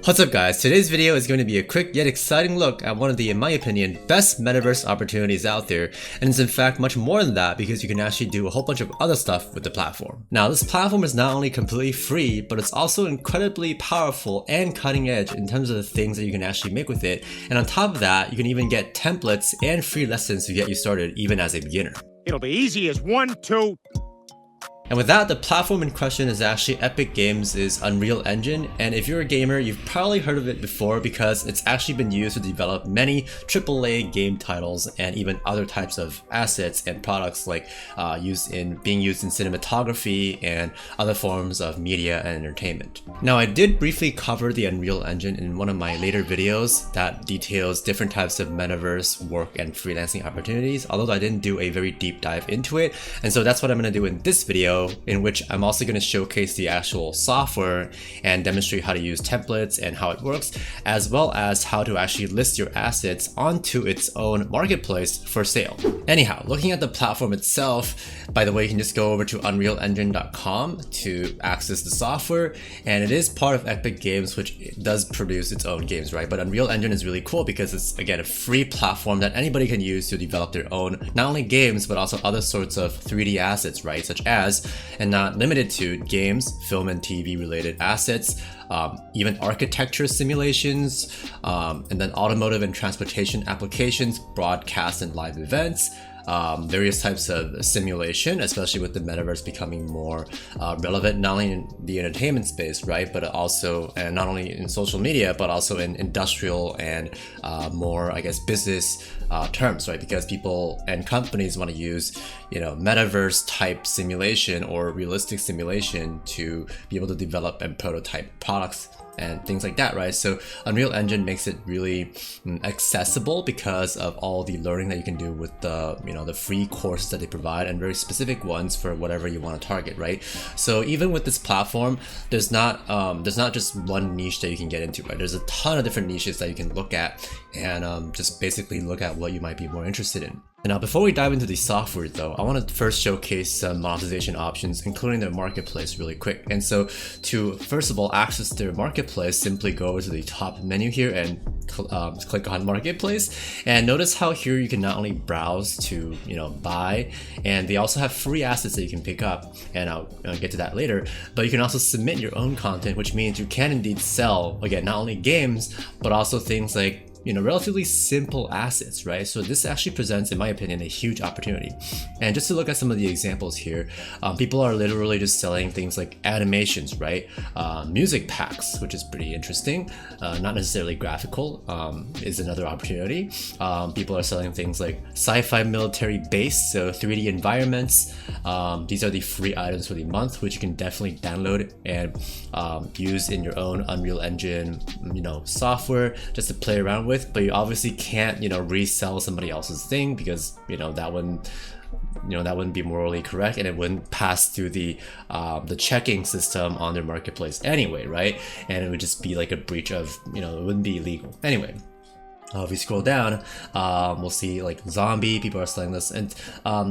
What's up guys, today's video is going to be a quick yet exciting look at one of the, in my opinion, best metaverse opportunities out there, and it's in fact much more than that because you can actually do a whole bunch of other stuff with the platform. Now this platform is not only completely free, but it's also incredibly powerful and cutting edge in terms of the things that you can actually make with it, and on top of that, you can even get templates and free lessons to get you started even as a beginner. It'll be easy as 1, 2... And with that, the platform in question is actually Epic Games' Unreal Engine, and if you're a gamer, you've probably heard of it before because it's actually been used to develop many AAA game titles and even other types of assets and products like being used in cinematography and other forms of media and entertainment. Now, I did briefly cover the Unreal Engine in one of my later videos that details different types of metaverse work and freelancing opportunities, although I didn't do a very deep dive into it, and so that's what I'm going to do in this video, in which I'm also going to showcase the actual software and demonstrate how to use templates and how it works, as well as how to actually list your assets onto its own marketplace for sale. Anyhow, looking at the platform itself, by the way, you can just go over to unrealengine.com to access the software, and it is part of Epic Games, which does produce its own games, right? But Unreal Engine is really cool because it's, again, a free platform that anybody can use to develop their own, not only games, but also other sorts of 3D assets, right? Such as, and not limited to, games, film and TV related assets, even architecture simulations, and then automotive and transportation applications, broadcast and live events, various types of simulation, especially with the metaverse becoming more relevant, not only in the entertainment space, right, but also, and not only in social media, but also in industrial and more, I guess, business terms, right? Because people and companies want to use, metaverse type simulation or realistic simulation to be able to develop and prototype products and things like that, right? So Unreal Engine makes it really accessible because of all the learning that you can do with the, the free courses that they provide, and very specific ones for whatever you want to target, right? So even with this platform, there's not just one niche that you can get into, right? There's a ton of different niches that you can look at and just basically look at what you might be more interested in. And now, before we dive into the software though, I want to first showcase some monetization options, including their marketplace, really quick. And so to, first of all, access their marketplace, simply go over to the top menu here and click on marketplace, and notice how here you can not only browse to buy, and they also have free assets that you can pick up, and I'll get to that later, but you can also submit your own content, which means you can indeed sell, again, not only games, but also things like relatively simple assets, right? So this actually presents, in my opinion, a huge opportunity. And just to look at some of the examples here, people are literally just selling things like animations, right? Music packs, which is pretty interesting. Not necessarily graphical, is another opportunity. People are selling things like sci-fi military base, so 3D environments. These are the free items for the month, which you can definitely download and use in your own Unreal Engine, software just to play around with. But you obviously can't, resell somebody else's thing because, that wouldn't be morally correct, and it wouldn't pass through the checking system on their marketplace anyway, right? And it would just be like a breach of, it wouldn't be illegal anyway. If we scroll down, we'll see like zombie, people are selling this, and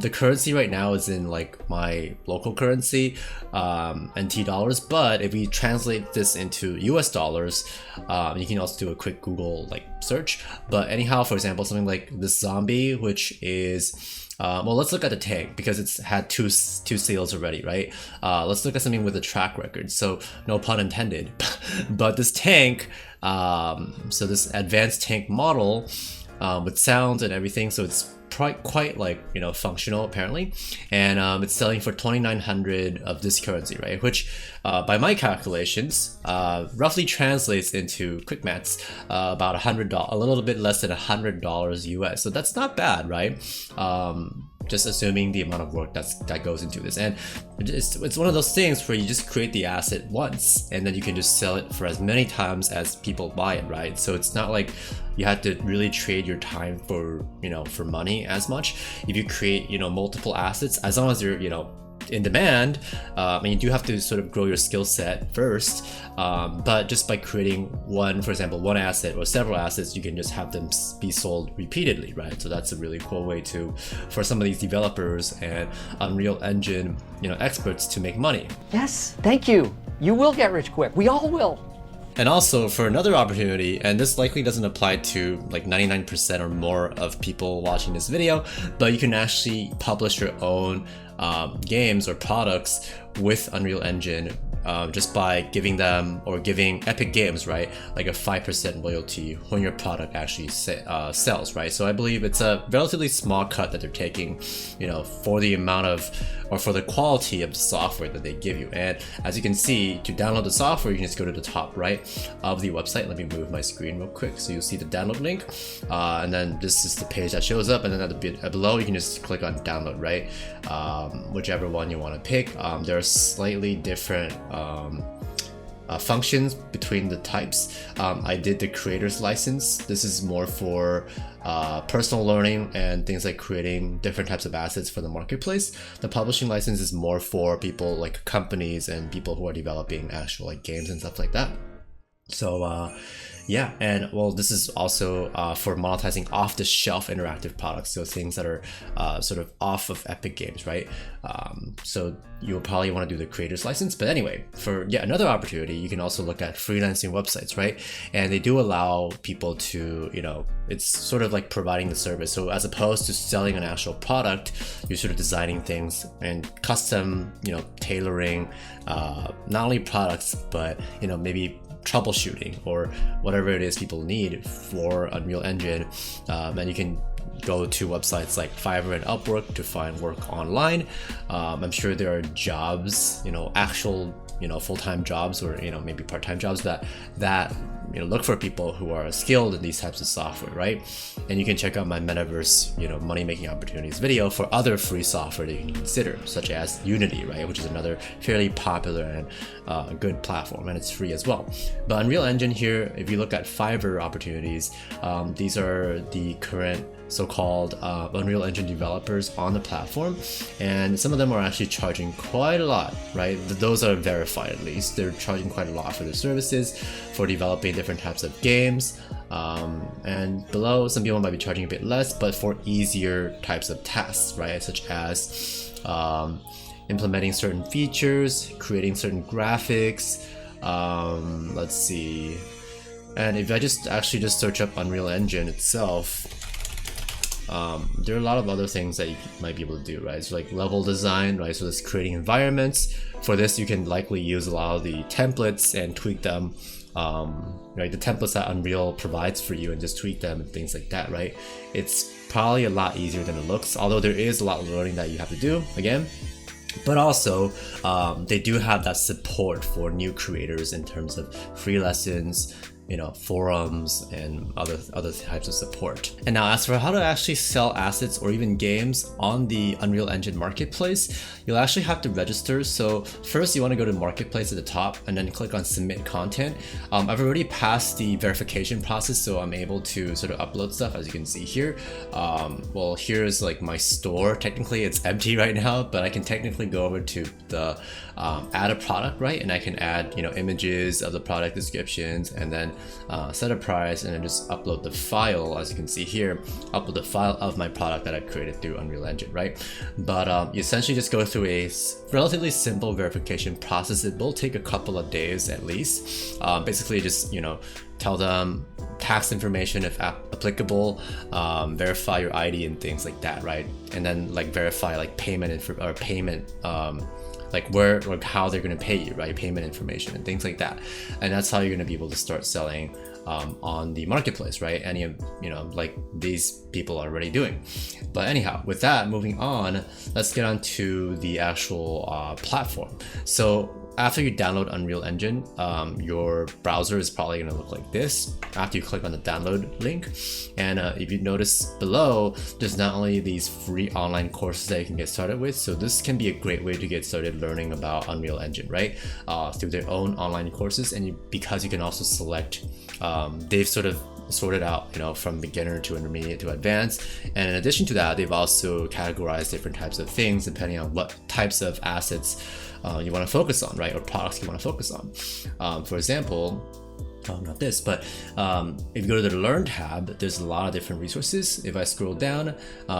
the currency right now is in like my local currency, NT dollars, but if we translate this into US dollars, you can also do a quick Google search. But anyhow, for example, something like this zombie, which is well, let's look at the tank because it's had two sales already, right? Let's look at something with a track record. So no pun intended, but this tank, so this advanced tank model with sounds and everything, so it's quite functional apparently, and it's selling for 2,900 of this currency, right? Which by my calculations roughly translates into quick maths about $100, a little bit less than $100 US. So that's not bad, right? Just assuming the amount of work that goes into this, and it's one of those things where you just create the asset once and then you can just sell it for as many times as people buy it, right? So it's not like you have to really trade your time for for money as much. If you create multiple assets, as long as you're in demand, and you do have to sort of grow your skill set first, but just by creating one, for example, one asset or several assets, you can just have them be sold repeatedly, right? So that's a really cool way for some of these developers and Unreal Engine experts to make money. Yes, thank you. You will get rich quick. We all will. And also for another opportunity, and this likely doesn't apply to like 99% or more of people watching this video, but you can actually publish your own games or products with Unreal Engine just by giving them or giving Epic Games, right, like a 5% loyalty when your product actually sells, right? So I believe it's a relatively small cut that they're taking, you know, for the amount of or for the quality of the software that they give you. And as you can see, to download the software, you can just go to the top right of the website. Let me move my screen real quick so you'll see the download link, and then this is the page that shows up, and then at the bit below you can just click on download, right? Whichever one you want to pick. There are slightly different functions between the types. I did the creator's license. This is more for personal learning and things like creating different types of assets for the marketplace. The publishing license is more for people like companies and people who are developing actual like games and stuff like that. So yeah, and well, this is also for monetizing off-the-shelf interactive products, so things that are sort of off of Epic Games, right? So you'll probably want to do the creator's license. But anyway, for yet another opportunity, you can also look at freelancing websites, right? And they do allow people to, you know, it's sort of like providing the service. So as opposed to selling an actual product, you're sort of designing things and custom, you know, tailoring not only products, but, you know, maybe troubleshooting or whatever it is people need for Unreal Engine. And you can go to websites like Fiverr and Upwork to find work online. I'm sure there are jobs, you know, actual, you know, full-time jobs or, you know, maybe part-time jobs that you know, look for people who are skilled in these types of software, right? And you can check out my Metaverse, you know, money-making opportunities video for other free software that you can consider, such as Unity, right, which is another fairly popular and good platform, and it's free as well. But Unreal Engine here, if you look at Fiverr opportunities, these are the current so-called Unreal Engine developers on the platform, and some of them are actually charging quite a lot, right? Those are verified, at least. They're charging quite a lot for their services for developing different types of games, and below some people might be charging a bit less, but for easier types of tasks, right, such as implementing certain features, creating certain graphics. Let's see, and if I just search up Unreal Engine itself, there are a lot of other things that you might be able to do, right? So like level design, right? So that's creating environments. For this, you can likely use a lot of the templates and tweak them, right? The templates that Unreal provides for you, and just tweak them and things like that, right? It's probably a lot easier than it looks, although there is a lot of learning that you have to do, again. But also, they do have that support for new creators in terms of free lessons, you know, forums and other types of support. And now as for how to actually sell assets or even games on the Unreal Engine marketplace, you'll actually have to register. So first you want to go to marketplace at the top and then click on submit content. I've already passed the verification process, so I'm able to sort of upload stuff, as you can see here. Well, here's like my store. Technically it's empty right now, but I can technically go over to the add a product, right? And I can add, you know, images of the product descriptions, and then set a price, and then just upload the file. As you can see here, upload the file of my product that I've created through Unreal Engine, right? But you essentially just go through a relatively simple verification process. It will take a couple of days at least. Basically just, you know, tell them tax information if applicable, verify your ID and things like that, right? And then like verify like payment like where or how they're going to pay you, right? Payment information and things like that. And that's how you're going to be able to start selling on the marketplace, right? Any of, you know, like these people are already doing. But anyhow, with that, moving on, let's get on to the actual platform. So after you download Unreal Engine, your browser is probably going to look like this after you click on the download link. And if you notice below, there's not only these free online courses that you can get started with, so this can be a great way to get started learning about Unreal Engine, right? Through their own online courses, and because you can also select, they've sort of sorted out, you know, from beginner to intermediate to advanced. And in addition to that, they've also categorized different types of things depending on what types of assets you want to focus on, right? Or products you want to focus on. For example, not this, but if you go to the Learn tab, there's a lot of different resources. If I scroll down,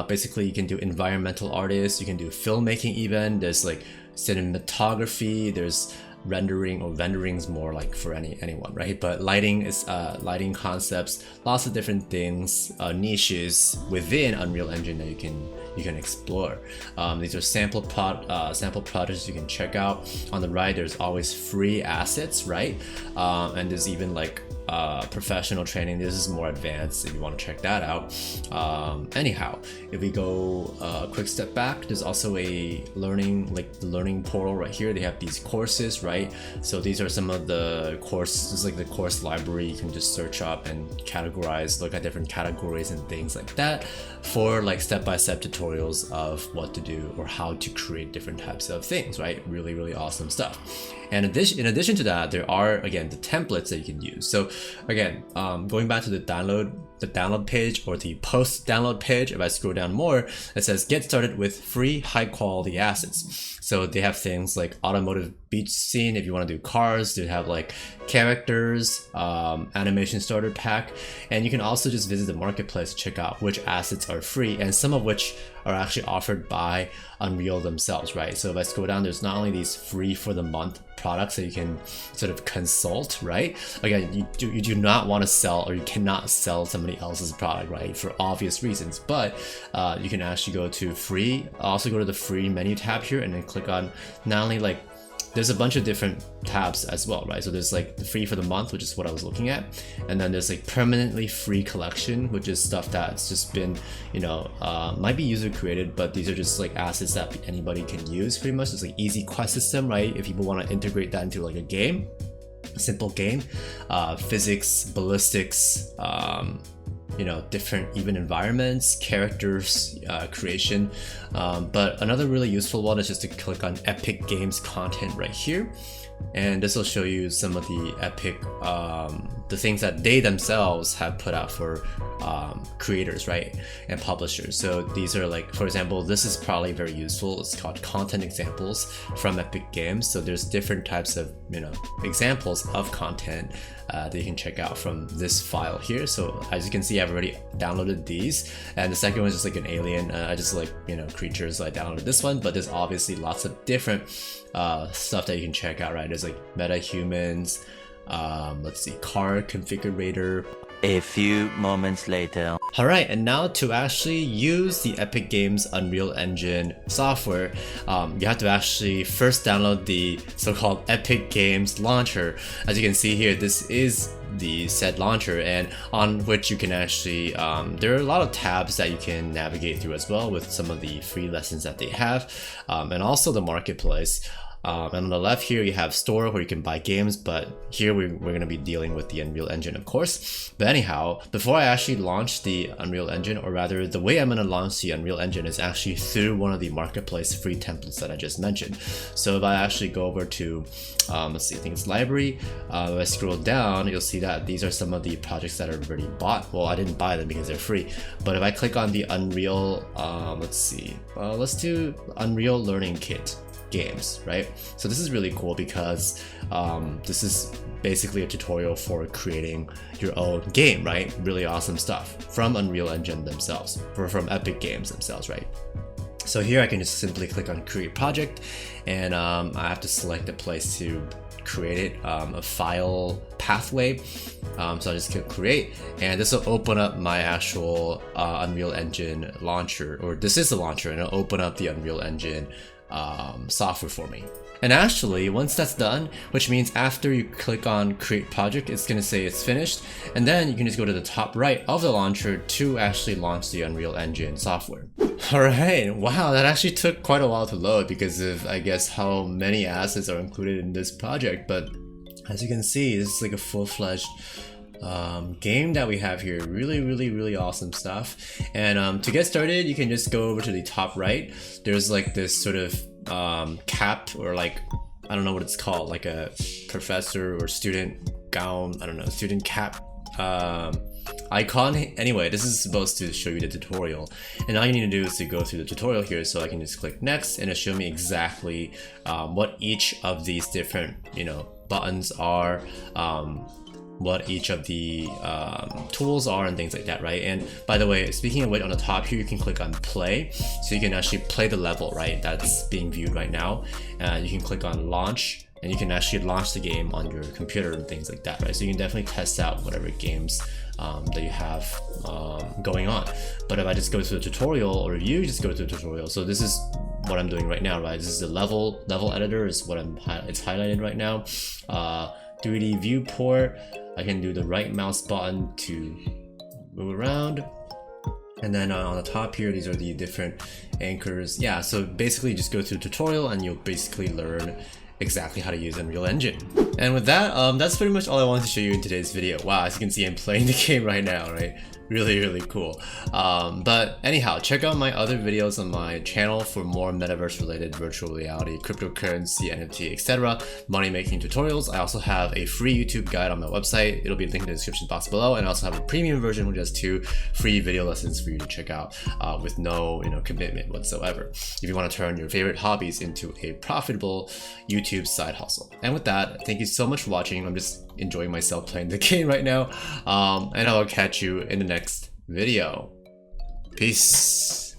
basically you can do environmental artists, you can do filmmaking even, there's like cinematography, there's rendering, or rendering's more like for anyone, right? But lighting is lighting concepts, lots of different things, niches within Unreal Engine that you can explore. These are sample projects you can check out. On the right, there's always free assets, right? And there's even like professional training. This is more advanced if you want to check that out. Anyhow, if we go a quick step back, there's also a learning portal right here. They have these courses, right? So these are some of the courses, like the course library. You can just search up and categorize, look at different categories and things like that for like step-by-step tutorials of what to do or how to create different types of things, right? Really, really awesome stuff. And in addition to that, there are, again, the templates that you can use. So again, going back to the download page or the post download page, if I scroll down more, it says get started with free high quality assets. So they have things like automotive beach scene if you want to do cars. They have like characters, animation starter pack, and you can also just visit the marketplace to check out which assets are free, and some of which are actually offered by Unreal themselves, right? So if I scroll down, there's not only these free for the month products that you can sort of consult, right? Again, you do not want to sell, or you cannot sell somebody else's product, right? For obvious reasons, but you can actually go to free, also go to the free menu tab here and then click on not only like, there's a bunch of different tabs as well, right? So there's like the free for the month, which is what I was looking at. And then there's like permanently free collection, which is stuff that's just been, you know, might be user created, but these are just like assets that anybody can use pretty much. It's like easy quest system, right? If people want to integrate that into like a simple game, physics, ballistics, you know, different even environments, characters, creation. But another really useful one is just to click on Epic Games content right here. And this will show you some of the Epic, the things that they themselves have put out for creators, right, and publishers. So these are like, for example, this is probably very useful. It's called content examples from Epic Games. So there's different types of, you know, examples of content that you can check out from this file here. So as you can see, I've already downloaded these, and the second one is just like an alien. I just like, you know, creatures, so I downloaded this one, but there's obviously lots of different stuff that you can check out, right? There's like meta humans, let's see, car configurator. A few moments later. Alright, and now to actually use the Epic Games Unreal Engine software, you have to actually first download the so-called Epic Games launcher. As you can see here, this is the said launcher, and on which you can actually, there are a lot of tabs that you can navigate through as well with some of the free lessons that they have, and also the marketplace. And on the left here, you have store where you can buy games, but here we're going to be dealing with the Unreal Engine, of course. But anyhow, before I actually launch the Unreal Engine, or rather the way I'm going to launch the Unreal Engine is actually through one of the marketplace free templates that I just mentioned. So if I actually go over to, let's see, I think it's library, if I scroll down, you'll see that these are some of the projects that are already bought. Well, I didn't buy them because they're free, but if I click on the Unreal, let's see, let's do Unreal Learning Kit games, right? So this is really cool because this is basically a tutorial for creating your own game, right? Really awesome stuff from Unreal Engine themselves, or from Epic Games themselves, right? So here I can just simply click on create project, and I have to select a place to create it, a file pathway. So I just click create, and this will open up my actual Unreal Engine launcher, or this is the launcher, and it'll open up the Unreal Engine software for me. And actually, once that's done, which means after you click on create project, it's going to say it's finished, and then you can just go to the top right of the launcher to actually launch the Unreal Engine software. Alright, wow, that actually took quite a while to load because of, I guess, how many assets are included in this project. But as you can see, this is like a full-fledged game that we have here. Really awesome stuff. And to get started, you can just go over to the top right. There's like this sort of cap, or like, I don't know what it's called, like a professor or student gown, I don't know, student cap icon. Anyway, this is supposed to show you the tutorial, and all you need to do is to go through the tutorial here. So I can just click next, and it'll show me exactly what each of these different, you know, buttons are, what each of the tools are, and things like that, right? And by the way, speaking of which, on the top here you can click on play, so you can actually play the level, right, that's being viewed right now. You can click on launch and you can actually launch the game on your computer and things like that, right? So you can definitely test out whatever games that you have going on. But if I just go to the tutorial, or if you just go to the tutorial, so this is what I'm doing right now, right? This is the level editor is what it's highlighted right now. 3D viewport, I can do the right mouse button to move around. And then on the top here, these are the different anchors. Yeah, so basically just go through the tutorial and you'll basically learn exactly how to use Unreal Engine. And with that, that's pretty much all I wanted to show you in today's video. Wow, as you can see, I'm playing the game right now, right? Really cool. But anyhow, check out my other videos on my channel for more metaverse related virtual reality, cryptocurrency, NFT, etc. money making tutorials. I also have a free YouTube guide on my website. It'll be linked in the description box below, and I also have a premium version which has 2 free video lessons for you to check out with no commitment whatsoever, if you want to turn your favorite hobbies into a profitable YouTube side hustle. And with that, thank you so much for watching. I'm just enjoying myself playing the game right now, and I will catch you in the next video. Peace.